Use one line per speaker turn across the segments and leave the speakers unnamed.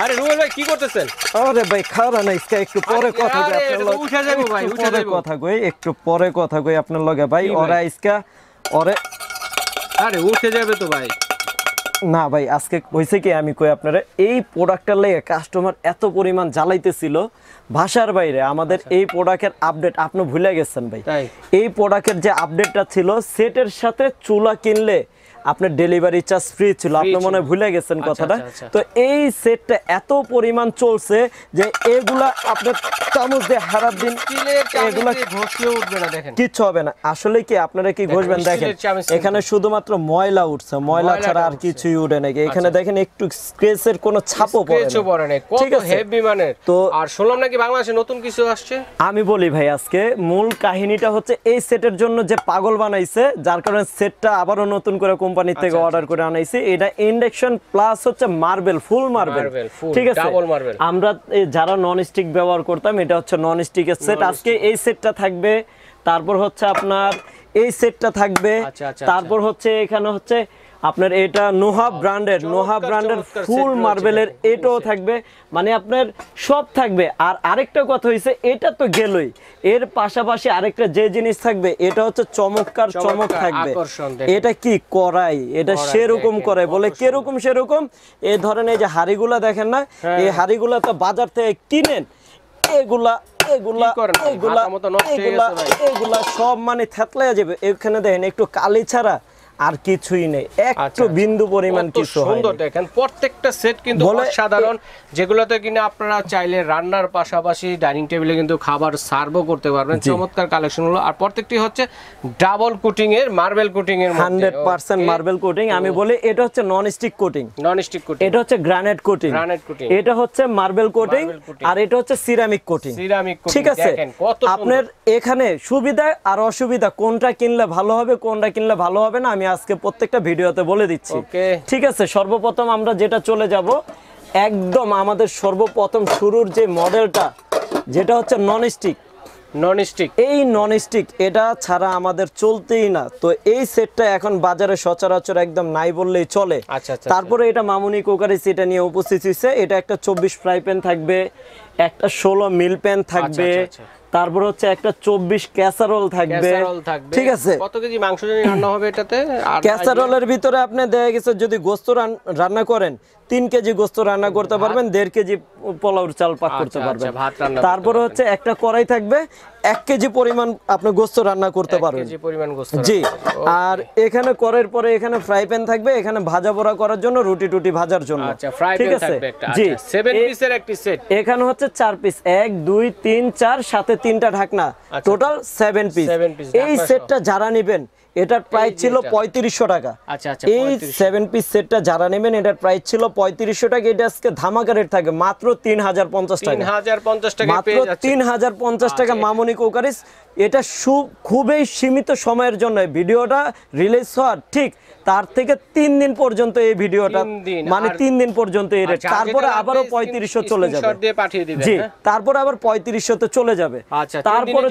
আরে রুবেল ভাই কি করতেছেন?
আরে ভাই খারা না ইসকা একটু পরে কথা কই আপনার লগে।
উঠে যাবো ভাই, উঠে যাবো।
কথা কই একটু পরে কথা কই আপনার লগে ভাই। ওরা ইসকা ওরে
আরে উঠে যাবে তো ভাই।
না ভাই আজকে হইছে কি আমি কই আপনারা এই প্রোডাক্টটার লাগি কাস্টমার এত পরিমাণ জ্বালাইতেছিল ভাষার বাইরে। আমাদের এই প্রোডাক্টের আপডেট আপনি ভুলে গেছেন ভাই। এই প্রোডাক্টের যে আপডেটটা ছিল সেটের সাথে চুলা কিনলে আপনার ডেলিভারি চার্জ ফ্রি ছিল, আপনি মনে ভুলে গেছেন কথাটা। তো এই সেটটা এত পরিমাণ চলছে যে এগুলা আপনার চামচ দিয়ে হারার দিন এগুলা
ঘষলেও উঠবে না, দেখেন
কিচ্ছু হবে না। আসলে কি আপনারা কি ঘষবেন দেখেন এখানে শুধুমাত্র ময়লা উঠছে, ময়লা ছাড়া আর কিছুই উঠে নাকি। এখানে দেখেন একটু স্ক্র্যাচের কোনো ছাপও পড়ে না।
কত হেভি মানের। তো আর শুনলাম নাকি বাংলাদেশে নতুন কিছু আসছে।
আমি বলি ভাই আজকে মূল কাহিনীটা হচ্ছে এই সেটের জন্য যে পাগল বানাইছে, যার কারণে সেটটা আবারও নতুন করে কোম্পানি থেকে অর্ডার করে আনাইছি। এটা ইন্ডাকশন প্লাস হচ্ছে মার্বেল, ফুল মার্বেল, ঠিক আছে। আমরা যারা নন স্টিক ব্যবহার করতাম এটা হচ্ছে নন স্টিকের সেট। আজকে এই সেটটা থাকবে, তারপর হচ্ছে আপনার এই সেটটা থাকবে, তারপর হচ্ছে এখানে হচ্ছে আপনার এটা নোহা ব্র্যান্ডের ফুল মার্বেলের এটাও থাকবে, মানে আপনার সব থাকবে। আর আরেকটা কথা হইছে এটা তো গেলই, এর পাশাপাশি আরেকটা যে জিনিস থাকবে এটা হচ্ছে চমৎকার চমক থাকবে। এটা কি করাই, এটা সেরকম করাই বলে কিরকম সেরকম। এই ধরনের এই যে হাড়িগুলা দেখেন না, এই হাড়িগুলা তো বাজার থেকে কিনেন, এগুলা সব মানে থেতলাইয়া যাবে। এখানে দেখেন একটু কালি ছাড়া আর কিছুই নেই, একটু বিন্দু পরিমাণ কিছু হয়।
সুন্দর দেখেন প্রত্যেকটা সেট কিন্তু অসাধারণ, যেগুলোতে কিনা আপনারা চাইলে রান্নার পাশাপাশি ডাইনিং টেবিলে কিন্তু খাবার সার্ভও করতে পারবেন। চমৎকার কালেকশন হলো। আর প্রত্যেকটি হচ্ছে ডাবল কোটিং এর, মার্বেল কোটিং এর মধ্যে
100% মার্বেল কোটিং। আমি বলি এটা হচ্ছে নন স্টিক কোটিং, এটা হচ্ছে গ্রানাইট কোটিং, এটা হচ্ছে মার্বেল কোটিং, আর এটা হচ্ছে সিরামিক কোটিং। ঠিক আছে, আপনার এখানে সুবিধা আর অসুবিধা কোনটা কিনলে ভালো হবে কোনটা কিনলে ভালো হবে না আমি আজকে প্রত্যেকটা ভিডিওতে বলে দিচ্ছি। ঠিক আছে, সর্বপ্রথম আমরা যেটা চলে যাব একদম আমাদের সর্বপ্রথম শুরুর যে মডেলটা, যেটা হচ্ছে নন স্টিক। এই নন স্টিক এটা ছাড়া আমাদের চলতেই না। তো এই সেটটা এখন বাজারে সচরাচর একদম নাই বললেই চলে। তারপরে এটা মামুনি কুকারি সেটা নিয়ে উপস্থিত হয়েছে। এটা একটা 24 ফ্রাই প্যান থাকবে, একটা 16 মিল প্যান থাকবে, তারপর হচ্ছে একটা 24 ক্যাসারোল থাকবে। ঠিক আছে,
কত কেজি মাংস জানি রান্না হবে এটাতে?
ক্যাসারোলের ভিতরে আপনি দেখা গেছে যদি গোস্ত রান্না করেন 3 কেজি গোস্ত রান্না করতে পারবেন, 1.5 কেজি পোলাওর চাল পাক করতে পারবেন। তারপরে হচ্ছে একটা কড়াই থাকবে, 1 কেজি পরিমাণ আপনি গোস্ত রান্না করতে পারবেন। জি, আর এখানে করার পরে এখানে ফ্রাই প্যান থাকবে, এখানে ভাজা পোড়া করার জন্য রুটি টুটি ভাজার জন্য। ঠিক আছে, জি 7
পিসের একটি সেট।
এখানে হচ্ছে 4 পিস, 1 2 3 4 সাথে 3টা ঢাকনা, টোটাল 7 পিস। এই সেটটা যারা নেবেন এটার প্রাইস ছিল 3500 টাকা। এই 7 পিস সেটটা যারা নেবেন এটার প্রাইস ছিল 3500 টাকা। এটা আজকে ধামাকা রেট থাকে মাত্র 3050 টাকা।
3050 টাকা
মাত্র 3050 টাকা মামুনি কুকারিস। এটা খুবই সীমিত সময়ের জন্য ভিডিওটা রিলিজ হওয়ার ঠিক তার থেকে 3 দিন পর্যন্ত এই ভিডিওটা, মানে 3 দিন পর্যন্ত এই রেট। তারপরে আবারও 3500 চলে যাবে। জি, তারপরে আবার 3500 তে চলে যাবে। তারপরে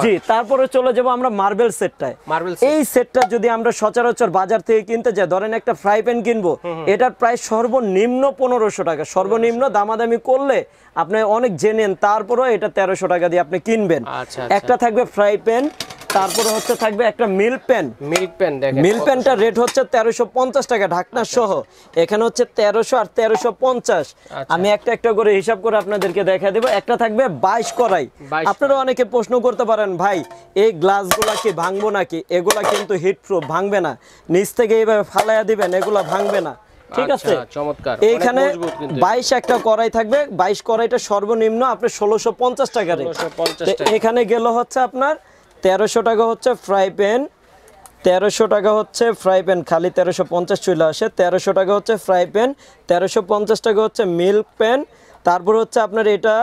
জি, তারপরে চলে যাব আমরা মার্বেল সেটটায়। এই সেটটা যদি আমরা সচরাচর বাজার থেকে কিনতে যাই, ধরেন একটা ফ্রাই প্যান কিনবো, এটার প্রাইস সর্বনিম্ন 1500 টাকা। সর্বনিম্ন দামাদামি করলে আপনি অনেক জেনেন, তারপরেও এটা 1300 টাকা দিয়ে আপনি কিনবেন। একটা থাকবে ফ্রাই প্যান, তারপরে হচ্ছে থাকবে একটা মিল প্যান। মিল প্যানটা রেট হচ্ছে 1350 টাকা ঢাকনা সহ। এখানে হচ্ছে 1300 আর 1350। আমি একটা একটা করে হিসাব করে আপনাদেরকে দেখা দেব। একটা থাকবে 22 কড়াই। আপনারা অনেকে প্রশ্ন করতে পারেন ভাই এই গ্লাসগুলা কি ভাঙবো নাকি? এগুলা কিন্তু হিট প্রুফ, ভাঙবে না। নিচ থেকে এইভাবে ফালাইয়া দিবেন, এগুলা ভাঙবে না। ঠিক আছে,
চমৎকার।
এইখানে 22 একটা কড়াই থাকবে। 22 কড়াইটা সর্বনিম্ন আপনার 1650 টাকা রেট। এখানে গেল হচ্ছে আপনার 1300 টাকা হচ্ছে ফ্রাই প্যান, 1300 টাকা হচ্ছে ফ্রাই প্যান, খালি 1350 চলে আসে। 1300 টাকা হচ্ছে ফ্রাই প্যান, 1350 টাকা হচ্ছে মিল্ক প্যান। তারপর হচ্ছে আপনার এটা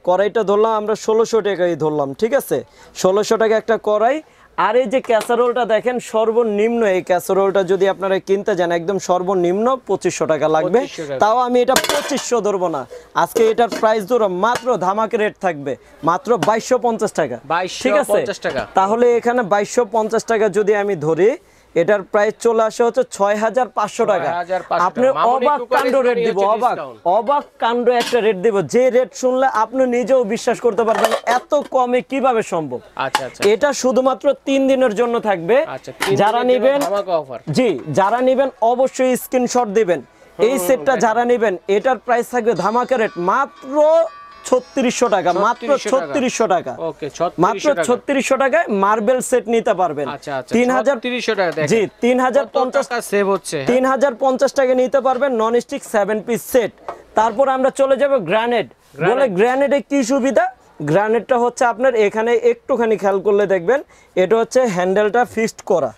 কড়াইটা ধরলাম আমরা 1600 টাকাই ধরলাম। ঠিক আছে, 1600 টাকা একটা কড়াই। আর এই যে ক্যাসারোলটা দেখেন সর্বনিম্ন, এই ক্যাসারোলটা যদি আপনারা কিনতে যান একদম সর্বনিম্ন 2500 টাকা লাগবে। তাও আমি এটা 2500 ধরবো না, আজকে এটার প্রাইস ধরো মাত্র ধামাকা রেট থাকবে মাত্র 2250 টাকা। ঠিক আছে, তাহলে এখানে 2250 টাকা যদি আমি ধরি, এটার প্রাইস চলে আসে হচ্ছে 6500 টাকা। আপনি অবাক কাণ্ড রেট দিব, অবাক কাণ্ড একটা রেট দিব, যে রেট শুনলে আপনি নিজেও বিশ্বাস করতে পারবেন এত কমে কিভাবে সম্ভব।
আচ্ছা আচ্ছা,
এটা শুধুমাত্র 3 দিনের জন্য থাকবে। যারা নেবেন, জি যারা নেবেন অবশ্যই স্ক্রিনশট দিবেন। এই সেটটা যারা নেবেন এটার প্রাইস থাকবে ধামাকা রেট মাত্র 3600 টাকা, মাত্র 3600 টাকা, মাত্র 3600 টাকায় মার্বেল সেট নিতে পারবেন।
3000 টাকা,
জি 3050 টাকা সেভ হচ্ছে, 3050 টাকা নিতে পারবেন নন স্টিক 7 পিস সেট। তারপর আমরা চলে যাব গ্রানাইট। বলে গ্রানাইটে কি সুবিধা? গ্রানাইটটা হচ্ছে আপনার এখানে একটুখানি খেয়াল করলে দেখবেন এটা হচ্ছে হ্যান্ডেলটা ফিক্সড করা।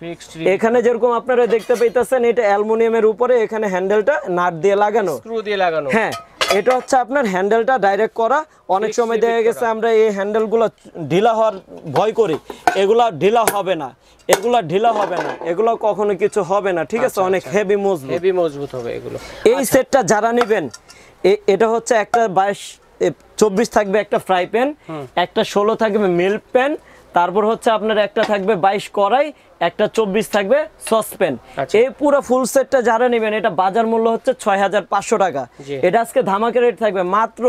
এখানে যেরকম আপনারা দেখতে পাইতেছেন এটা অ্যালুমিনিয়ামের উপরে এখানে হ্যান্ডেলটা নাট দিয়ে লাগানো, স্ক্রু দিয়ে লাগানো। হ্যাঁ, এটা হচ্ছে আপনার হ্যান্ডেলটা ডাইরেক্ট করা। অনেক সময় দেখা গেছে আমরা এই হ্যান্ডেলগুলো ঢিলা হওয়ার ভয় করি, এগুলা ঢিলা হবে না, এগুলা ঢিলা হবে না, এগুলো কখনো কিছু হবে না, ঠিক আছে? অনেক হেভি মজবুত হবে এগুলো। এই সেটটা যারা নেবেন এটা হচ্ছে একটা 24 থাকবে একটা ফ্রাই প্যান, একটা 16 থাকবে মিল্ক প্যান, তারপর হচ্ছে আপনার একটা থাকবে 22 কড়াই, একটা 24 থাকবে সসপ্যান। এই পুরো ফুল সেটটা যারা নেবেন এটা বাজার মূল্য হচ্ছে 6500 টাকা। এটা আজকে ধামাকা রেট থাকবে মাত্র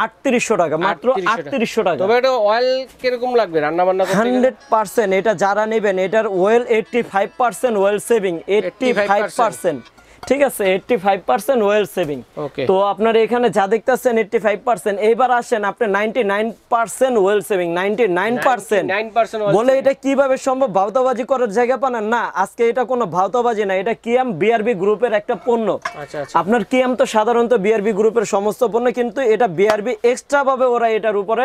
3800 টাকা, মাত্র 3800 টাকা।
তবে এটা অয়েল কিরকম লাগবে রান্না বান্না করতে?
100% এটা যারা নেবেন এটার অয়েল 85% অয়েল সেভিং, 85%, ঠিক আছে? 85% ওয়েল সেভিং। তো আপনার এখানে যা দেখতেছেন 85%, এইবার আসেন আপনি 99% ওয়েল সেভিং, 99% বলে এটা কিভাবে সম্ভব? ভাওতাবাজি করার জায়গা পান না। আজকে এটা কোনো ভাওতাবাজি না, এটা কিয়াম বিআরবি গ্রুপের একটা পণ্য। আপনার কিয়াম তো সাধারণত বিআরবি গ্রুপের সমস্ত পণ্য, কিন্তু এটা বিআরবি এক্সট্রা ভাবে ওরা এটার উপরে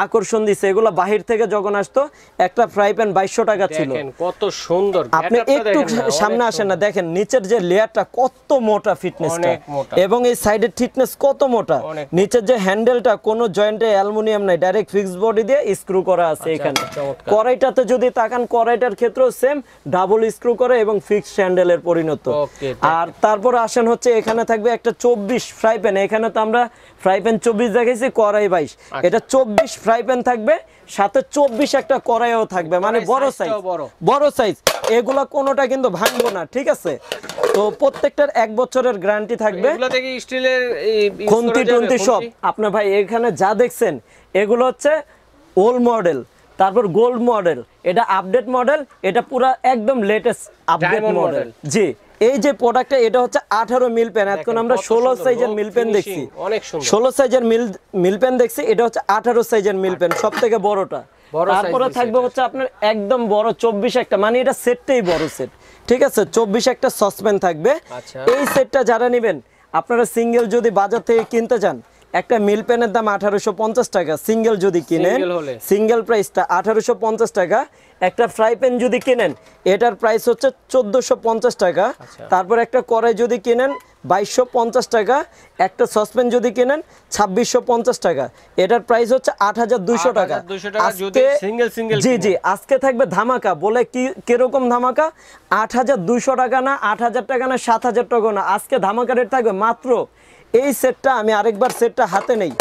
আকর্ষণ দিছে। এগুলো বাহির থেকে যখন আসতো একটা ফ্রাই প্যান 2200 টাকা ছিল।
কত সুন্দর,
আপনি একটু সামনে আসেন না, দেখেন নিচের যে লেয়ারটা কত মোটা, ফিটনেসটা, এবং এই সাইডের থিকনেস কত মোটা। নিচের যে হ্যান্ডেলটা কোনো জয়েন্টে অ্যালুমিনিয়াম নাই, ডাইরেক্ট ফিক্সড বডি দিয়ে স্ক্রু করা আছে। এখানে কড়াইটাতে যদি তাকান কড়াইটার ক্ষেত্রেও সেম ডাবল স্ক্রু করে এবং ফিক্সড হ্যান্ডেলের পরিণত। আর তারপর আসেন হচ্ছে এখানে থাকবে একটা 24 ফ্রাই প্যান। এখানে তো আমরা ফ্রাই প্যান 24 দেখাইছি, কড়াই 22, এটা 24 ফ্রাই প্যান থাকবে, সাথে 24 একটা কড়াইও থাকবে, মানে বড় সাইজ। এগুলা কোনোটা কিন্তু ভাঙবো না, ঠিক আছে? তো প্রত্যেকটার 1 বছরের গ্যারান্টি থাকবে।
এগুলা থেকে স্টিলের
খুন্তি সব আপনার ভাই এখানে যা দেখছেন এগুলো হচ্ছে ওল্ড মডেল, তারপর গোল্ড মডেল, এটা আপডেট মডেল, এটা পুরো একদম লেটেস্ট আপডেট মডেল। জি, এই যে প্রোডাক্টটা এটা হচ্ছে 18 মিল প্যান। এখন আমরা 16 সাইজের মিল প্যান দেখছি, 16 সাইজের মিল প্যান দেখছি, এটা হচ্ছে 18 সাইজের মিল প্যান, সব থেকে বড়টা। তারপরে থাকবে হচ্ছে আপনার একদম বড় 24 একটা, মানে এটা সেটটাই বড় সেট, ঠিক আছে? 24 একটা সসপ্যান থাকবে। এই সেটটা যারা নেবেন আপনারা সিঙ্গেল যদি বাজার থেকে কিনতে চান, একটা মিল প্যানের দাম 1850 টাকা সিঙ্গেল যদি কিনেন, সিঙ্গেল প্রাইসটা 1850 টাকা। একটা ফ্রাই প্যান যদি কিনেন এটার প্রাইস হচ্ছে 1450 টাকা। তারপর একটা কড়াই যদি কিনেন 2250 টাকা, একটা সসপ্যান যদি কিনেন 2650 টাকা, এটার প্রাইস হচ্ছে 8200 টাকা। জি জি, আজকে থাকবে ধামাকা। বলে কি কিরকম ধামাকা? 8200 টাকা না, 8000 টাকা না, 7000 টাকা না, আজকে ধামাকা রেট থাকবে মাত্র এই সেটটা। আমি আরেকবার সেটটা হাতে নেই,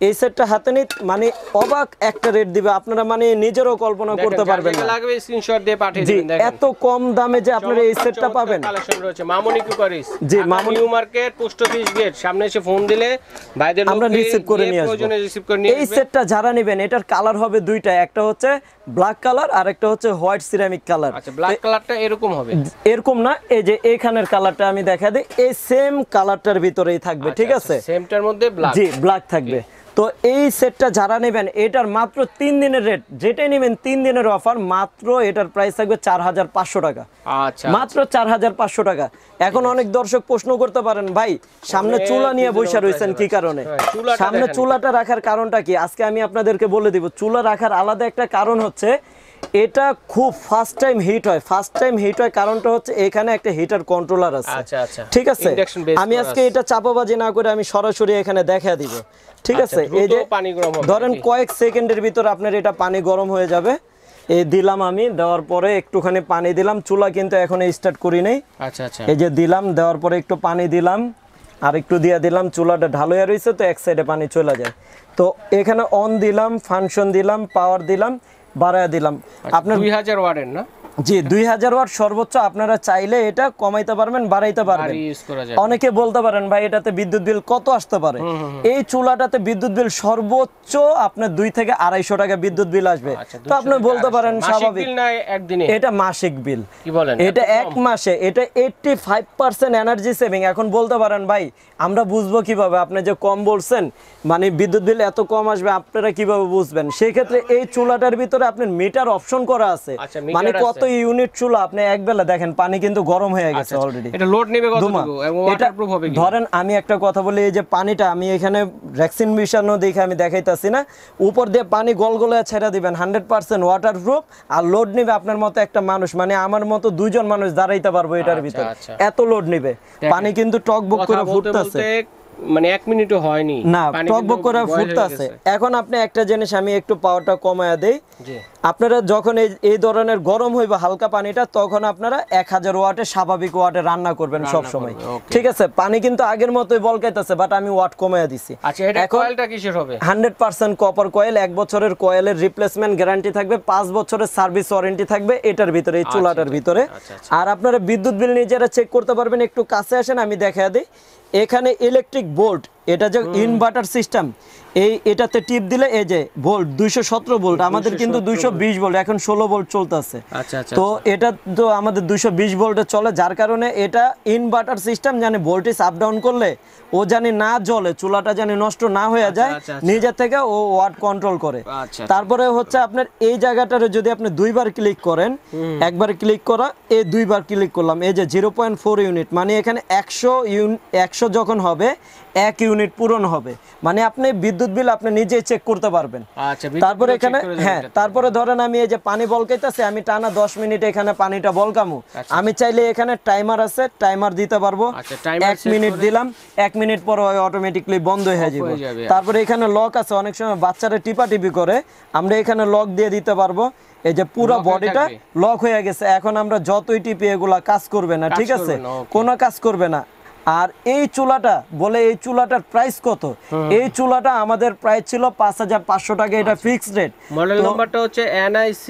এই সেটটা হাতে নেই, মানে অবাক একটা রেট দিবে, আপনারা মানে নিজেরও কল্পনা করতে পারবেন না।
লাগবে স্ক্রিনশট দিয়ে পাঠিয়ে দিবেন। দেখেন
এত কম দামে যে আপনারা এই সেটটা পাবেন।
কালেকশন রয়েছে মামনি কুকারিস, জি Mamoni New Market post office gate সামনে এসে ফোন দিলে ভাইদের
আমরা রিসিভ করে নিয়ে আসব। এই সেটটা যারা নেবেন এটার কালার হবে দুইটা, একটা হচ্ছে ব্ল্যাক কালার আর একটা হচ্ছে হোয়াইট সিরামিক কালার।
আচ্ছা, ব্ল্যাক কালারটা এরকম হবে?
এরকম না, এই যে এখানের কালারটা আমি দেখা দিই, এই সেম কালারটার ভিতরেই থাকবে, ঠিক আছে?
সেমটার মধ্যে ব্ল্যাক,
জি ব্ল্যাক থাকবে। তো এই সেটটা যারা নেবেন এটার মাত্র 3 দিনের রেট, যেটাই নেবেন 3 দিনের অফার, মাত্র এটার প্রাইস থাকবে 4500 টাকা। আচ্ছা, মাত্র 4500 টাকা। এখন অনেক দর্শক প্রশ্ন করতে পারেন, ভাই সামনে চুলা নিয়ে বসে রয়েছেন কি কারণে? সামনে চুলাটা রাখার কারণটা কি আজকে আমি আপনাদেরকে বলে দিব। চুলা রাখার আলাদা একটা কারণ হচ্ছে এটা খুব ফার্স্ট টাইম হিট হয়। ফার্স্ট টাইম হিট হয় কারণটা হচ্ছে এখানে একটা হিটার কন্ট্রোলার আছে। আচ্ছা আচ্ছা, ঠিক আছে? আমি আজকে এটা চাপাবাজি না করে আমি সরাসরি এখানে দেখায় দিব, ঠিক আছে? এই যে
পানি গরম হবে,
ধরেন কয়েক সেকেন্ডের ভিতর আপনার এটা পানি গরম হয়ে যাবে। এই দিলাম আমি, দেওয়ার পরে একটুখানি পানি দিলাম, চুলা কিন্তু এখন স্টার্ট করি নাই। আচ্ছা আচ্ছা, এই যে দিলাম, দেওয়ার পরে একটু পানি দিলাম, আর একটু দিয়ে দিলাম, চুলাটা ঢালু হয়ে রয়েছে তো এক সাইডে পানি চলে যায়। তো এখানে অন দিলাম, ফাংশন দিলাম, পাওয়ার দিলাম, বাড়ায় দিলাম। আপনার
2000 ওয়াটের না?
জি 2000 ওয়াট সর্বোচ্চ, আপনারা চাইলে এটা কমাইতে পারবেন বাড়াইতে পারবেন। অনেকে বলতে পারেন ভাই এটাতে বিদ্যুৎ বিল কত আসতে পারে, এই চুলাটাতে বিদ্যুৎ বিল সর্বোচ্চ আপনার 2 থেকে 250 টাকা বিদ্যুৎ বিল আসবে। তো আপনি বলতে পারেন স্বাভাবিক, এটা মাসিক বিল, এটা এক মাসে, এটা 85% এনার্জি সেভিং। এখন বলতে পারেন ভাই আমরা বুঝবো কিভাবে, আপনি যে কম বলছেন মানে বিদ্যুৎ বিল এত কম আসবে আপনারা কিভাবে বুঝবেন? সেই ক্ষেত্রে এই চুলাটার ভিতরে আপনার মিটার অপশন করা আছে, মানে কত ইউনিট চুলা আপনি একবেলা দেখেন পানি কিন্তু গরম হয়ে গেছে অলরেডি।
এটা লোড নেবে কতটুকু এবং ওয়াটারপ্রুফ হবে কি?
ধরেন আমি একটা কথা বলি, এই যে পানিটা আমি এখানে ভ্যাকসিন মিশানো দেখে আমি দেখাইতাছি না, উপর দিয়ে পানি গলগলে ছেড়ে দিবেন, 100% ওয়াটারপ্রুফ, আর লোড নেবে আপনার মতো একটা মানুষ, মানে আমার মতো 2 জন মানুষ দাঁড়াইতে পারবো এটার ভিতরে, এত লোড নেবে। পানি কিন্তু টকবক করে ফুটতেছে,
মানে 1 মিনিটও হয়নি
না, টকবক করে ফুটতেছে। এখন আপনি একটা জিনিস আমি একটু পাওয়ারটা কমায়া দেই, আপনারা যখন এই ধরনের গরম হইবে হালকা পানিটা, তখন আপনারা 1000 ওয়াটে স্বাভাবিক ওয়াটে রান্না করবেন সব সময়, ঠিক আছে? পানি কিন্তু আগের মতোই বলকাইতেছে, বাট আমি ওয়াট কমায়া দিছি।
আচ্ছা, এটা কয়েলটা কিসের হবে?
100% কপার কয়েল, 1 বছরের কয়েলের রিপ্লেসমেন্ট গ্যারান্টি থাকবে, 5 বছরের সার্ভিস ওয়ারেন্টি থাকবে এটার ভিতরে, এই চুলাটার ভিতরে। আর আপনারা বিদ্যুৎ বিল নিজেরা চেক করতে পারবেন, একটু কাছে আসেন আমি দেখায় দিই। এখানে ইলেকট্রিক বোল্ট, এটা যে ইনভার্টার সিস্টেম, এটাতে টিপ দিলে এই যে ভোল্ট 217 ভোল্ট, আমাদের কিন্তু 220 ভোল্ট, এখন 16 ভোল্ট চলতেছে। তো এটা তো আমাদের 220 ভোল্টে চলে, যার কারণে এটা ইনভার্টার সিস্টেম, জানি ভোল্টেজ আপ ডাউন করলে ও জানি না জ্বলে, চুলাটা জানি নষ্ট না হয়ে যায়, নিজে থেকে ও ওয়াট কন্ট্রোল করে। তারপরে হচ্ছে আপনার এই জায়গাটারে যদি আপনি 2 বার ক্লিক করেন, একবার ক্লিক করা, এই 2 বার ক্লিক করলাম, এই যে 0.4 ইউনিট, মানে এখানে 100 যখন হবে 1 ইউনিট পূরণ হবে, মানে আপনি বিদ্যুৎ বিল আপনি নিজেই চেক করতে পারবেন। তারপরে এখানে তারপরে ধরেন আমি এই যে পানি বলকাইতেছে, আমি টানা 10 মিনিট এখানে পানিটা বলকামু, আমি চাইলে এখানে টাইমার আছে, টাইমার দিতে পারবো, 1 মিনিট দিলাম, 1 মিনিট পর অটোমেটিকলি বন্ধ হয়ে যাবে। তারপরে এখানে লক আছে, অনেক সময় বাচ্চারা টিপাটিপি করে, আমরা এখানে লক দিয়ে দিতে পারবো। এই যে পুরো বডিটা লক হয়ে গেছে, এখন আমরা যতই টিপি এগুলা কাজ করবে না, ঠিক আছে? কোনো কাজ করবে না। আর এই চুলাটা বলে, এই চুলাটার প্রাইস কত? এই চুলাটা আমাদের প্রাইস ছিল 5500 টাকা, এটা ফিক্সড রেট।
মডেল নাম্বারটা হচ্ছে NIC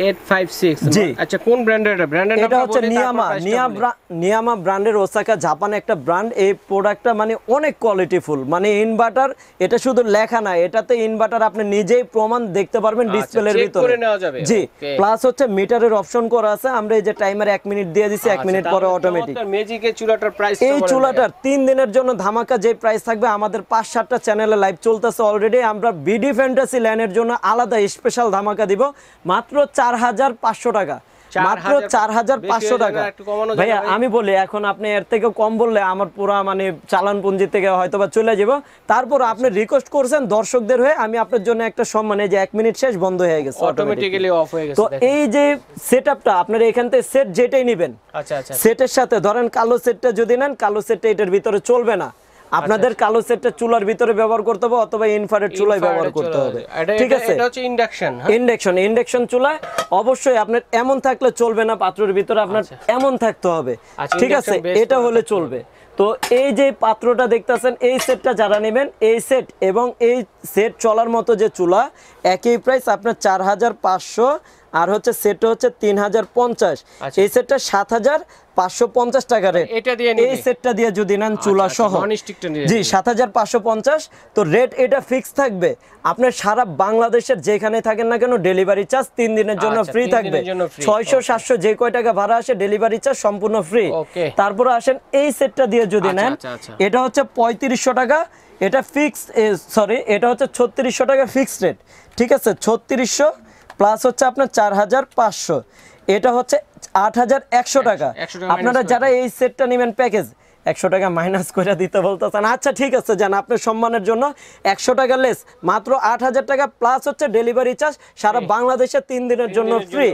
856।
জি,
আচ্ছা, কোন ব্র্যান্ডের এটা? ব্র্যান্ডের নামটা
এটা হচ্ছে নিয়ামা ব্র্যান্ডের, ওসাকা জাপান একটা ব্র্যান্ড। এই প্রোডাক্টটা মানে অনেক কোয়ালিটিফুল, মানে ইনভার্টার, এটা শুধু লেখা না, এটাতে ইনভার্টার আপনি নিজেই প্রমাণ দেখতে পারবেন ডিসপ্লের ভিতরে। জি, প্লাস হচ্ছে মিটারের অপশন করা আছে, আমরা এই যে টাইমার 1 মিনিট দিয়ে দিছি, 1 মিনিট পরে অটোমেটিক।
ম্যাজিকের চুলাটার প্রাইস,
এই চুলাটার 3 দিনের জন্য ধামাকা যে প্রাইস থাকবে, আমাদের 5-7টা চ্যানেলে লাইভ চলতেছে অলরেডি, আমরা বিডি ফ্যান্টাসি ল্যান্ডের জন্য আলাদা স্পেশাল ধামাকা দিব, মাত্র 4500 টাকা, মাত্র 4500 টাকা। ভাইয়া আমি বলি, এখন আপনি এর থেকে কম বললে আমার পুরো মানে চালান পুঁজি থেকে হয়তো বা চলে যাব। তারপর আপনি রিকোয়েস্ট করছেন দর্শকদের হয়ে, আমি আপনার জন্য একটা সম্মানে যে 1 মিনিট শেষ বন্ধ হয়ে গেছে,
অটোমেটিক্যালি অফ হয়ে গেছে।
তো এই যে সেটআপটা আপনারা এখান থেকে সেট যেটাই নেবেন, আচ্ছা আচ্ছা, সেটের সাথে ধরেন কালো সেটটা যদি নেন, কালো সেটটা এটার ভিতরে চলবে না, আপনাদের কালো সেটটা চুলার ভিতরে ব্যবহার করতে হবে, অথবা ইনফ্রারেড চুলায় ব্যবহার করতে হবে, ঠিক আছে?
এটা হচ্ছে
ইন্ডাকশন চুলা, অবশ্যই আপনার এমন থাকলে চলবে না, পাত্রের ভিতরে আপনার এমন থাকতে হবে, ঠিক আছে? এটা হলে চলবে। তো এই যে পাত্রটা দেখতেছেন, এই সেটটা যারা নেবেন, এই সেট এবং এই সেট চলার মতো যে চুলা, একই প্রাইস আপনার 4500, আর হচ্ছে সেট হচ্ছে 3050। এই সেটটা 7550 টাকা রেট। এই সেটটা দিয়ে যদি নেন চুলা সহ, জি 7550, তো রেট এটা ফিক্স থাকবে। আপনার সারা বাংলাদেশের যেখানে থাকেন না কেন, ডেলিভারি চার্জ 3 দিনের জন্য ফ্রি থাকবে। 600-700 যে কয় টাকা ভাড়া আসে, ডেলিভারি চার্জ সম্পূর্ণ ফ্রি। তারপরে আসেন এই সেটটা দিয়ে যদি নেন, এটা হচ্ছে 3500 টাকা, এটা ফিক্স, সরি এটা হচ্ছে 3600 টাকা ফিক্সড রেট, ঠিক আছে? 3600 প্লাস হচ্ছে আপনার 4500, এটা হচ্ছে 8100 টাকা। আপনারা যারা এই সেটটা নেবেন প্যাকেজ, 100 টাকা মাইনাস করে দিতে বলতেছেন, আচ্ছা ঠিক আছে জান, আপনার সম্মানের জন্য 100 টাকা লেস, মাত্র 8000 টাকা, প্লাস হচ্ছে ডেলিভারি চার্জ সারা বাংলাদেশে 3 দিনের জন্য ফ্রি।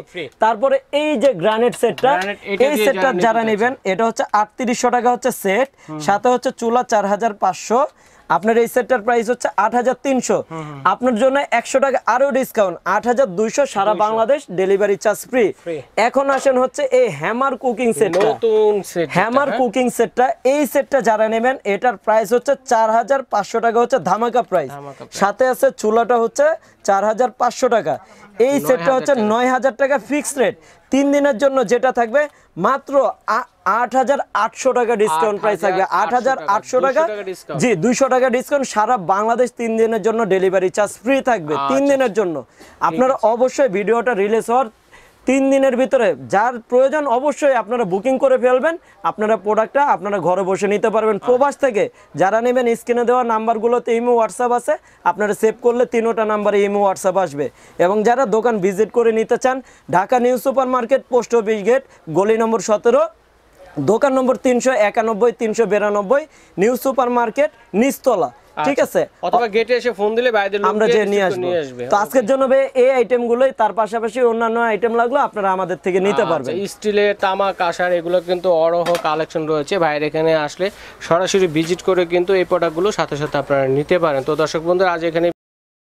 তারপরে এই যে গ্রানাইট সেটটা, এই সেটটা যারা নেবেন, এটা হচ্ছে 3800 টাকা হচ্ছে সেট, সাথে হচ্ছে চুলা 4500, আপনার এই সেটটার প্রাইস হচ্ছে 8300, আপনার জন্য 100 টাকা আরো ডিসকাউন্ট, 8200, সারা বাংলাদেশ ডেলিভারি চার্জ ফ্রি। এখন আসেন হচ্ছে এই হ্যামার কুকিং সেটটা, নতুন সেট, হ্যামার কুকিং সেটটা, এই সেটটা যারা নেবেন, এটার প্রাইস হচ্ছে 4500 টাকা হচ্ছে ধামাকা প্রাইস, সাথে আছে চুলাটা হচ্ছে 4500 টাকা। এই সেটটা হচ্ছে 9000 টাকা ফিক্সড রেট, 3 দিনের জন্য যেটা থাকবে মাত্র 8800 টাকা ডিসকাউন্ট প্রাইস থাকবে, 8800 টাকা। জি, 200 টাকা ডিসকাউন্ট, সারা বাংলাদেশ 3 দিনের জন্য ডেলিভারি চার্জ ফ্রি থাকবে 3 দিনের জন্য। আপনারা অবশ্যই ভিডিওটা রিলিজ হওয়ার 3 দিনের ভিতরে যার প্রয়োজন অবশ্যই আপনারা বুকিং করে ফেলবেন, আপনারা প্রোডাক্টটা আপনারা ঘরে বসে নিতে পারবেন। প্রবাস থেকে যারা নেবেন স্ক্রিনে দেওয়া নাম্বারগুলোতে ইমো হোয়াটসঅ্যাপ আছে, আপনারা সেভ করলে 3টা নাম্বারে ইমো হোয়াটসঅ্যাপ আসবে। এবং যারা দোকান ভিজিট করে নিতে চান, Dhaka new super market, post office gate, গলি নম্বর 17, দোকান নম্বর 391 392, নিউ সুপার মার্কেট, নিচতলা, ঠিক আছে?
অথবা গেটে এসে ফোন দিলে বাইরের লোক
আমরা যে নিয়ে আসবে। তো আজকের জন্য এই আইটেমগুলোই, তার পাশাপাশি অন্যান্য আইটেম লাগলো আপনারা আমাদের থেকে নিতে পারবেন।
স্টিলের, তামা, কাঁসার এগুলো কিন্তু অরহ কালেকশন রয়েছে। বাইরে এখানে আসলে সরাসরি ভিজিট করে কিন্তু এই প্রোডাক্টগুলো সাথে সাথে আপনারা নিতে পারেন। তো দর্শক বন্ধুরা, আজ এখানে